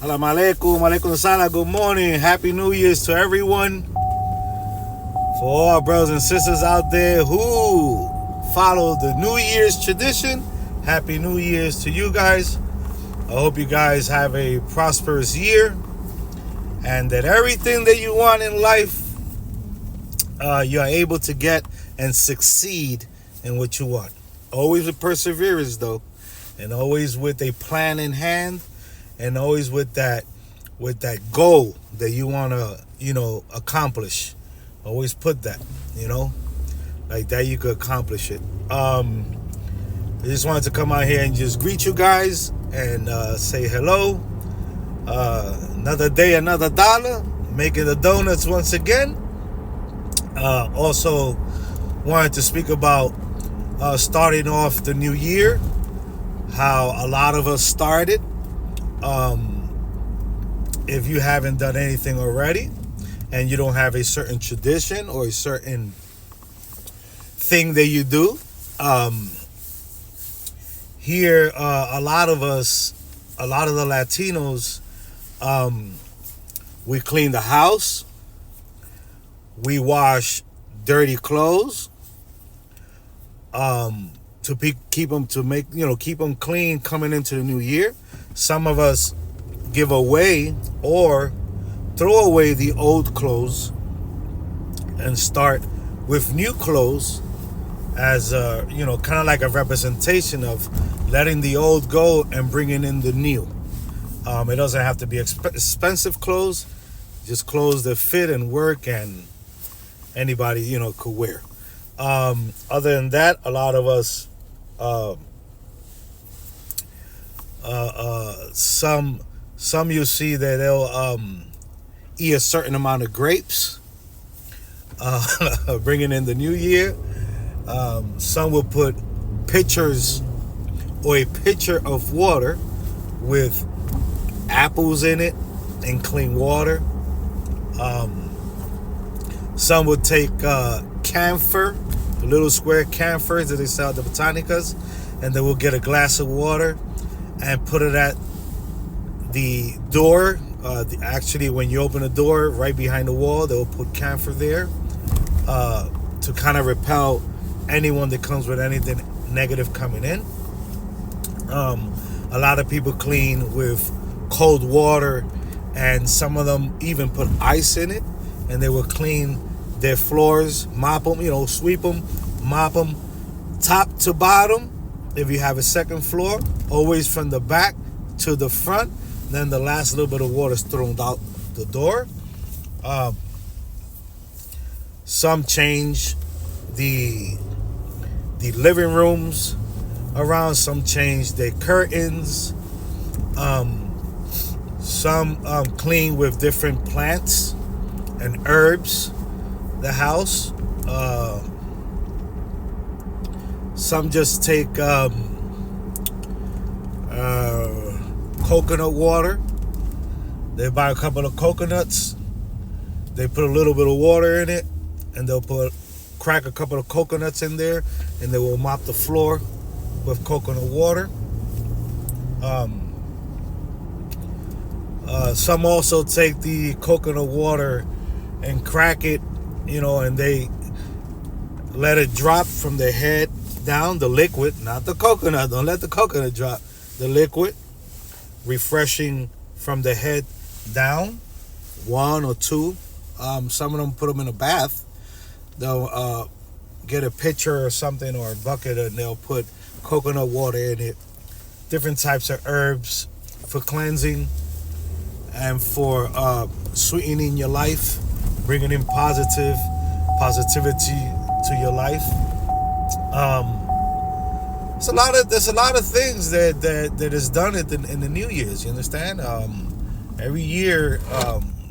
Salam alaikum, alaikum salam, good morning. Happy New Year's to everyone. For all our brothers and sisters out there who follow the New Year's tradition, Happy New Year's to you guys. I hope you guys have a prosperous year and that everything that you want in life, you are able to get and succeed in what you want. Always with perseverance though, and always with a plan in hand, and always with that goal that you want to, accomplish. Always put that, like that you could accomplish it. I just wanted to come out here and just greet you guys and say hello. Another day, another dollar, making the donuts once again. Also wanted to speak about starting off the new year, how a lot of us started. If you haven't done anything already and you don't have a certain tradition or a certain thing that you do, here a lot of the Latinos, we clean the house, we wash dirty clothes, to keep them clean coming into the new year. Some of us give away or throw away the old clothes and start with new clothes as kind of like a representation of letting the old go and bringing in the new. It doesn't have to be expensive clothes, just clothes that fit and work and anybody could wear. Other than that, a lot of us some you see that they'll eat a certain amount of grapes, bringing in the new year. Some will put pitchers or a pitcher of water with apples in it and clean water. Some will take camphor, the little square camphors that they sell at the Botanicas, and they will get a glass of water and put it at the door. Actually, when you open the door, right behind the wall, they will put camphor there to kind of repel anyone that comes with anything negative coming in. A lot of people clean with cold water, and some of them even put ice in it, and they will clean their floors, mop them, sweep them, mop them, top to bottom. If you have a second floor, always from the back to the front. Then the last little bit of water is thrown out the door. Some change the living rooms around. Some change their curtains. Some clean with different plants and herbs the house. Some just take coconut water. They buy a couple of coconuts, they put a little bit of water in it, and they'll crack a couple of coconuts in there, and they will mop the floor with coconut water. Some also take the coconut water and crack it, and they let it drop from the head down, the liquid, not the coconut. Don't let the coconut drop. The liquid, refreshing from the head down, one or two. Some of them put them in a bath. They'll get a pitcher or something or a bucket, and they'll put coconut water in it. Different types of herbs for cleansing and for sweetening your life, bringing in positivity to your life. There's a lot of things that is done in the New Year's. You understand? Every year,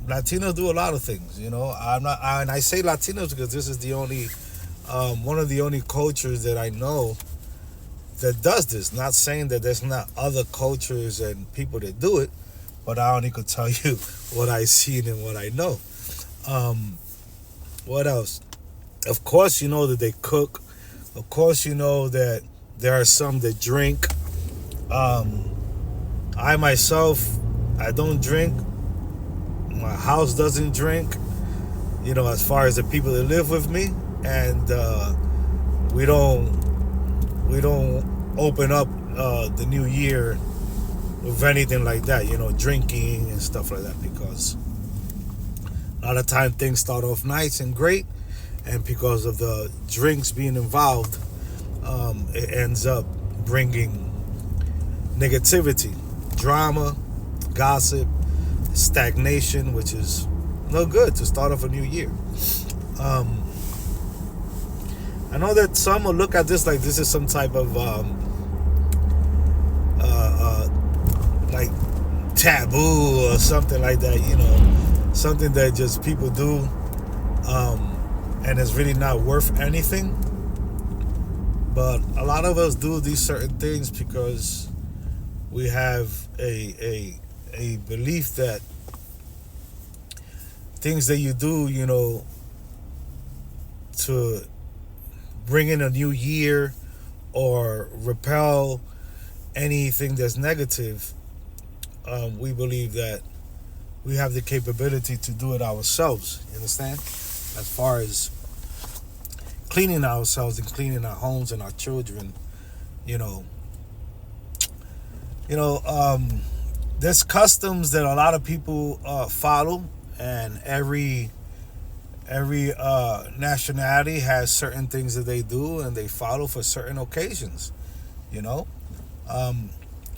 Latinos do a lot of things. And I say Latinos because this is the only one of the only cultures that I know that does this. Not saying that there's not other cultures and people that do it, but I only could tell you what I've seen and what I know. What else? Of course, you know that they cook. Of course, you know that there are some that drink. I myself I don't drink. My house doesn't drink. As far as the people that live with me, and we don't open up the new year with anything like that. Drinking and stuff like that, because a lot of time things start off nice and great, and because of the drinks being involved, it ends up bringing negativity, drama, gossip, stagnation, which is no good to start off a new year. I know that some will look at this like this is some type of like taboo or something like that, something that just people do, and it's really not worth anything. But a lot of us do these certain things because we have a belief that things that you do, to bring in a new year or repel anything that's negative, we believe that we have the capability to do it ourselves. You understand? As far as cleaning ourselves and cleaning our homes and our children, there's customs that a lot of people follow, and every nationality has certain things that they do and they follow for certain occasions.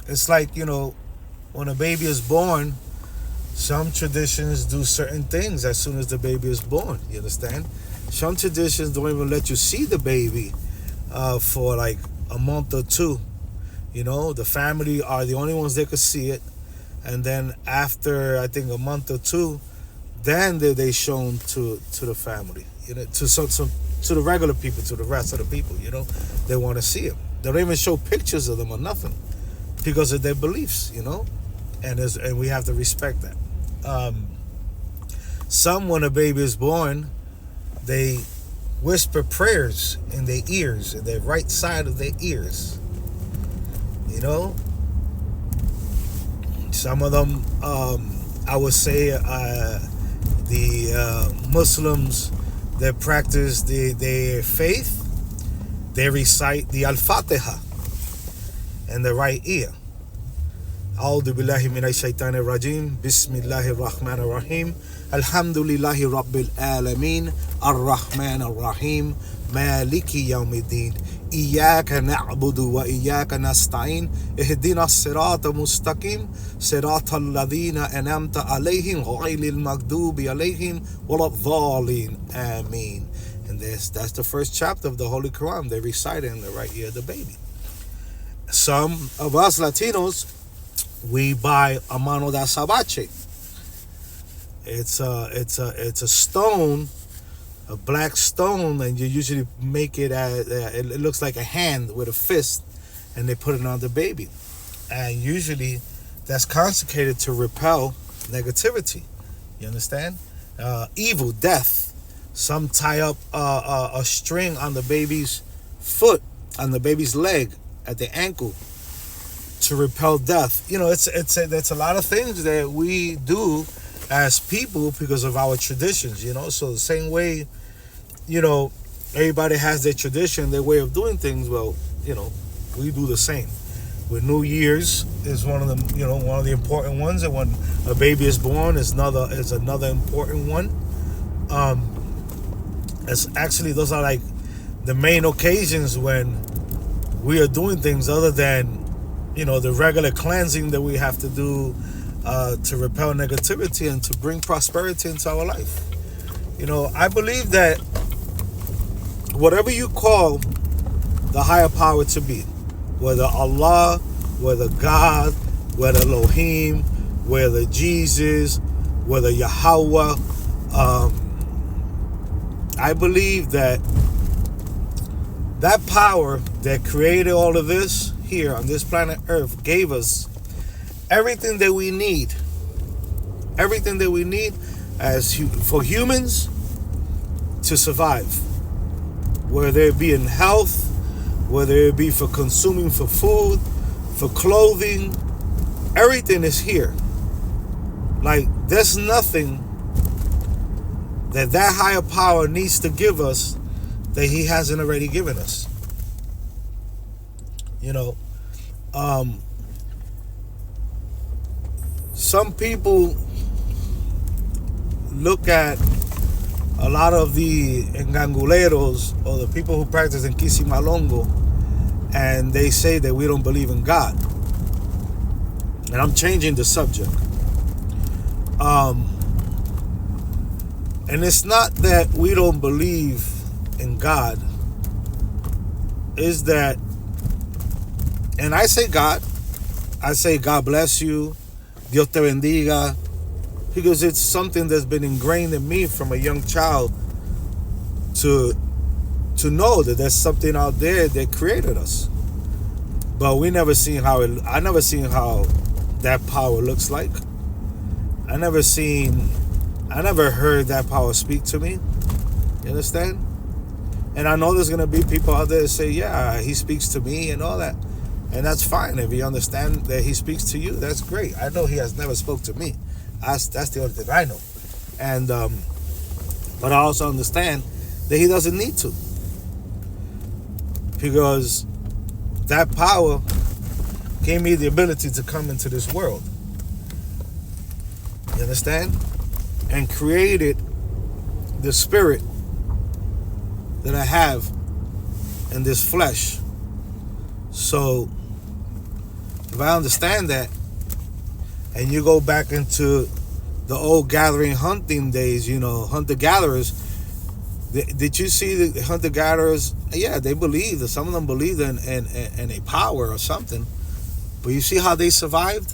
It's like, when a baby is born, some traditions do certain things as soon as the baby is born. You understand? Some traditions don't even let you see the baby for like a month or two. The family are the only ones that could see it, and then after I think a month or two, then they shown to the family, to the regular people, to the rest of the people. They want to see them. They don't even show pictures of them or nothing because of their beliefs. And we have to respect that. Some, when a baby is born, they whisper prayers in their ears, in the right side of their ears. Some of them, I would say, the Muslims that practice their faith, they recite the Al-Fatiha in the right ear. A'udhu billahi minash shaitanir rajim. Bismillahir rahmanir rahim. Alhamdulillahi rabbil alamin. Ar-Rahmanir Rahim. Maliki yawmiddin. Iyyaka na'budu wa iyyaka nasta'in. Ihdina as-sirata mustaqim. Siratal ladhina an'amta alayhim ghayril maghdubi alayhim waladdallin. Ameen. And that's the first chapter of the Holy Quran. They recite it in the right ear of the baby. Some of us Latinos, we buy a mano da sabache. It's a stone, a black stone, and you usually make it it looks like a hand with a fist, and they put it on the baby. And usually that's consecrated to repel negativity. You understand? Evil, death. Some tie up a string on the baby's foot, on the baby's leg, at the ankle, to repel death. It's a lot of things that we do as people because of our traditions. So the same way, everybody has their tradition, their way of doing things. Well, we do the same. With New Year's is one of the important ones, and when a baby is born is another important one. Those are like the main occasions when we are doing things other than the regular cleansing that we have to do to repel negativity and to bring prosperity into our life. I believe that whatever you call the higher power to be, whether Allah, whether God, whether Elohim, whether Jesus, whether Yahweh, I believe that power that created all of this here on this planet Earth gave us everything that we need. Everything that we need for humans to survive. Whether it be in health, whether it be for consuming for food, for clothing, everything is here. Like, there's nothing that higher power needs to give us that he hasn't already given us. Some people look at a lot of the enganguleros or the people who practice in Kisimalongo, and they say that we don't believe in God. And I'm changing the subject. And it's not that we don't believe in God. Is that, and I say God bless you, Dios te bendiga, because it's something that's been ingrained in me from a young child to know that there's something out there that created us. But I never seen how that power looks like. I never heard that power speak to me. You understand? And I know there's going to be people out there that say, yeah, he speaks to me and all that. And that's fine. If you understand that he speaks to you, that's great. I know he has never spoke to me. That's the only thing I know. And but I also understand that he doesn't need to. Because that power gave me the ability to come into this world. You understand? And created the spirit that I have in this flesh. So if I understand that, and you go back into the old gathering hunting days, hunter-gatherers, did you see the hunter-gatherers? Yeah, they believed, some of them believed in a power or something. But you see how they survived?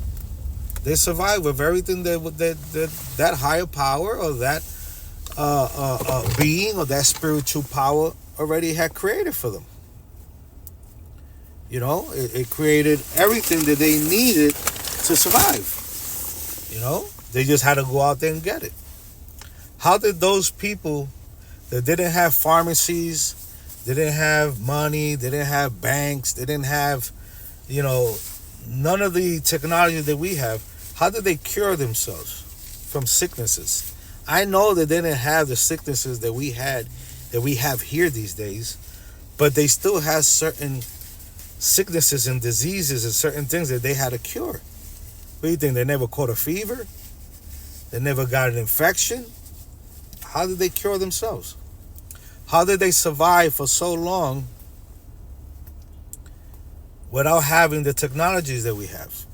They survived with everything that higher power or that being or that spiritual power already had created for them. It created everything that they needed to survive. They just had to go out there and get it. How did those people that didn't have pharmacies, they didn't have money, they didn't have banks, they didn't have, none of the technology that we have, how did they cure themselves from sicknesses? I know that they didn't have the sicknesses that we have here these days, but they still have certain sicknesses and diseases and certain things that they had to cure. What do you think? They never caught a fever? They never got an infection? How did they cure themselves? How did they survive for so long without having the technologies that we have?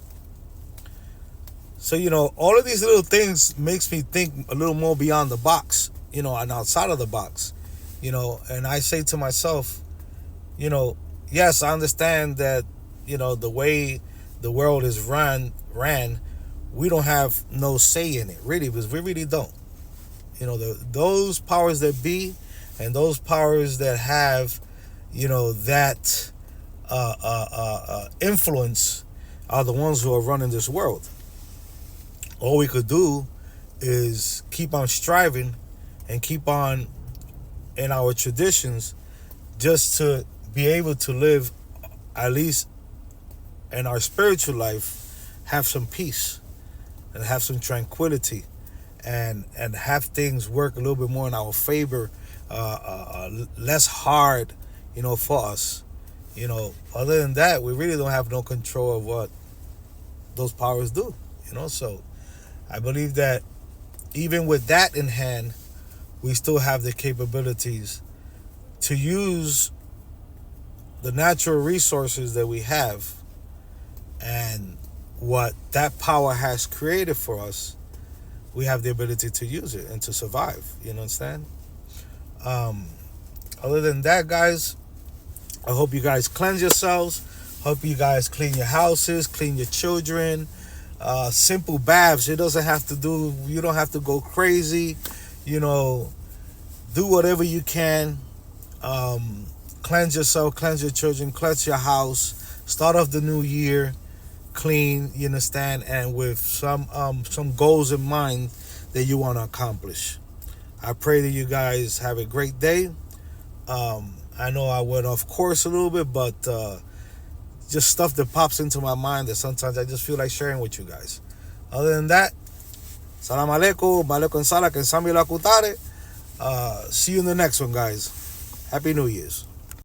So, all of these little things makes me think a little more beyond the box, and outside of the box, and I say to myself, yes, I understand that, the way the world is ran, we don't have no say in it, really, because we really don't. Those powers that be and those powers that have, that influence are the ones who are running this world. All we could do is keep on striving and keep on in our traditions just to be able to live, at least in our spiritual life, have some peace and have some tranquility and have things work a little bit more in our favor, less hard, for us. Other than that, we really don't have no control of what those powers do, so I believe that even with that in hand, we still have the capabilities to use the natural resources that we have and what that power has created for us. We have the ability to use it and to survive. You understand? Other than that, guys, I hope you guys cleanse yourselves. Hope you guys clean your houses, clean your children. Simple baths. You don't have to go crazy. Do whatever you can. Cleanse yourself, cleanse your children, cleanse your house. Start off the new year clean, you understand, and with some goals in mind that you want to accomplish. I pray that you guys have a great day. I know I went off course a little bit, but just stuff that pops into my mind that sometimes I just feel like sharing with you guys. Other than that, Salam alaikum, malaikum salam, and Samila Kutare. See you in the next one, guys. Happy New Year's.